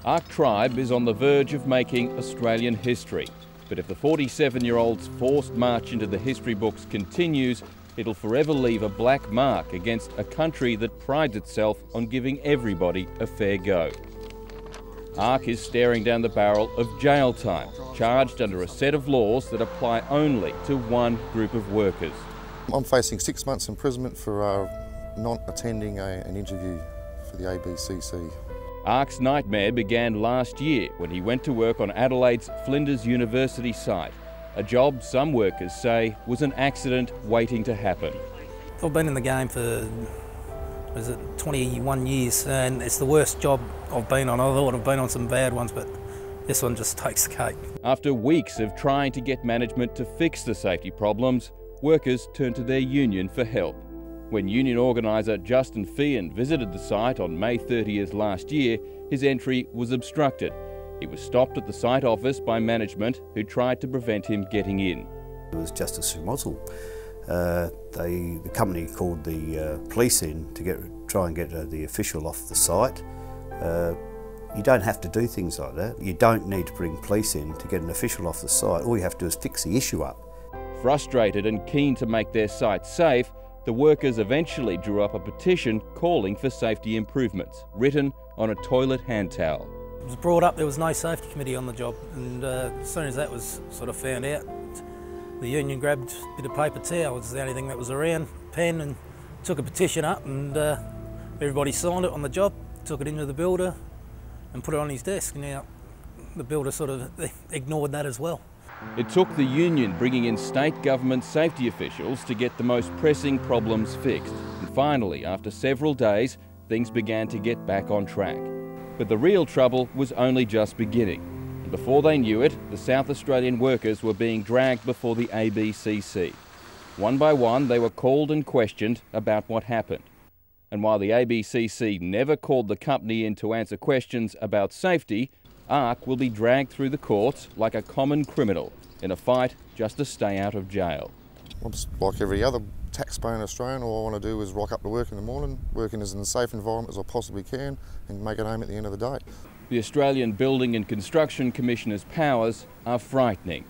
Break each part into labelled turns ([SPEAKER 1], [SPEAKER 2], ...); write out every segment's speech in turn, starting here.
[SPEAKER 1] Ark Tribe is on the verge of making Australian history. But if the 47-year-old's forced march into the history books continues, it'll forever leave a black mark against a country that prides itself on giving everybody a fair go. Ark is staring down the barrel of jail time, charged under a set of laws that apply only to one group of workers.
[SPEAKER 2] I'm facing 6 months imprisonment for not attending an interview for the ABCC.
[SPEAKER 1] Ark's nightmare began last year when he went to work on Adelaide's Flinders University site, a job some workers say was an accident waiting to happen.
[SPEAKER 3] I've been in the game for 21 years, and it's the worst job I've been on. I thought I've been on some bad ones, but this one just takes the cake.
[SPEAKER 1] After weeks of trying to get management to fix the safety problems, workers turned to their union for help. When union organiser Justin Feehan visited the site on May 30th last year, his entry was obstructed. He was stopped at the site office by management, who tried to prevent him getting in.
[SPEAKER 4] It was just a schmozzle. The company called the police in to try and get the official off the site. You don't have to do things like that. You don't need to bring police in to get an official off the site. All you have to do is fix the issue up.
[SPEAKER 1] Frustrated and keen to make their site safe, the workers eventually drew up a petition calling for safety improvements, written on a toilet hand towel.
[SPEAKER 3] It was brought up there was no safety committee on the job, and as soon as that was sort of found out, the union grabbed a bit of paper towel, it was the only thing that was around, pen, and took a petition up, and everybody signed it on the job, took it into the builder and put it on his desk. Now the builder sort of ignored that as well.
[SPEAKER 1] It took the union bringing in state government safety officials to get the most pressing problems fixed. And finally, after several days, things began to get back on track. But the real trouble was only just beginning. And before they knew it, the South Australian workers were being dragged before the ABCC. One by one, they were called and questioned about what happened. And while the ABCC never called the company in to answer questions about safety, Ark will be dragged through the courts like a common criminal in a fight just to stay out of jail.
[SPEAKER 2] I'm just like every other taxpaying Australian. All I want to do is rock up to work in the morning, work in as safe environment as I possibly can, and make it home at the end of the day.
[SPEAKER 1] The Australian Building and Construction Commissioner's powers are frightening.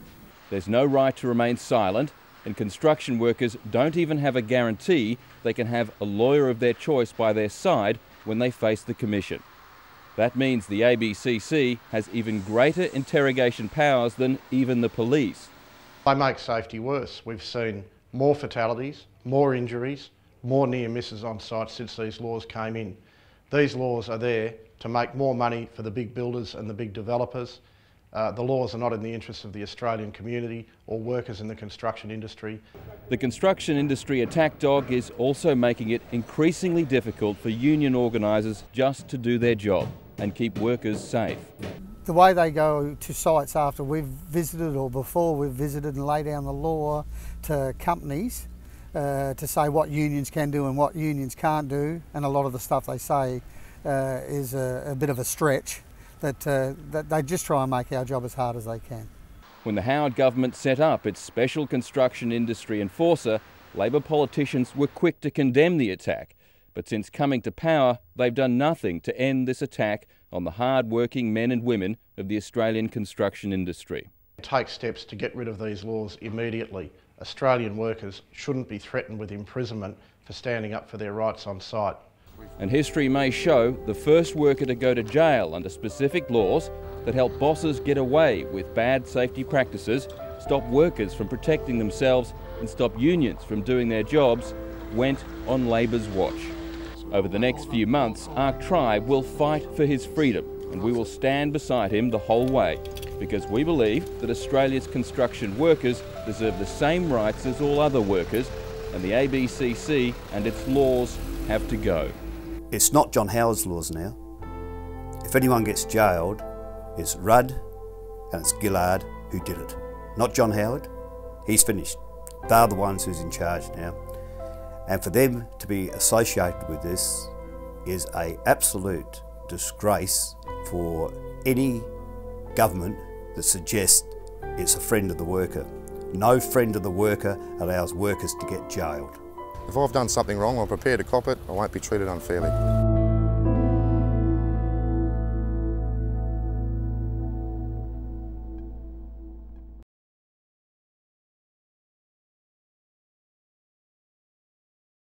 [SPEAKER 1] There's no right to remain silent, and construction workers don't even have a guarantee they can have a lawyer of their choice by their side when they face the Commission. That means the ABCC has even greater interrogation powers than even the police.
[SPEAKER 5] They make safety worse. We've seen more fatalities, more injuries, more near misses on site since these laws came in. These laws are there to make more money for the big builders and the big developers. The laws are not in the interests of the Australian community or workers in the construction industry.
[SPEAKER 1] The construction industry attack dog is also making it increasingly difficult for union organisers just to do their job and keep workers safe.
[SPEAKER 6] The way they go to sites after we've visited or before we've visited and lay down the law to companies to say what unions can do and what unions can't do, and a lot of the stuff they say is a bit of a stretch, that they just try and make our job as hard as they can.
[SPEAKER 1] When the Howard government set up its special construction industry enforcer, Labor politicians were quick to condemn the attack. But since coming to power, they've done nothing to end this attack on the hard-working men and women of the Australian construction industry.
[SPEAKER 5] Take steps to get rid of these laws immediately. Australian workers shouldn't be threatened with imprisonment for standing up for their rights on site.
[SPEAKER 1] And history may show the first worker to go to jail under specific laws that help bosses get away with bad safety practices, stop workers from protecting themselves and stop unions from doing their jobs went on Labor's watch. Over the next few months, Ark Tribe will fight for his freedom, and we will stand beside him the whole way, because we believe that Australia's construction workers deserve the same rights as all other workers, and the ABCC and its laws have to go.
[SPEAKER 4] It's not John Howard's laws now. If anyone gets jailed, it's Rudd and it's Gillard who did it. Not John Howard. He's finished. They're the ones who's in charge now. And for them to be associated with this is an absolute disgrace for any government that suggests it's a friend of the worker. No friend of the worker allows workers to get jailed.
[SPEAKER 2] If I've done something wrong, I'm prepared to cop it. I won't be treated unfairly.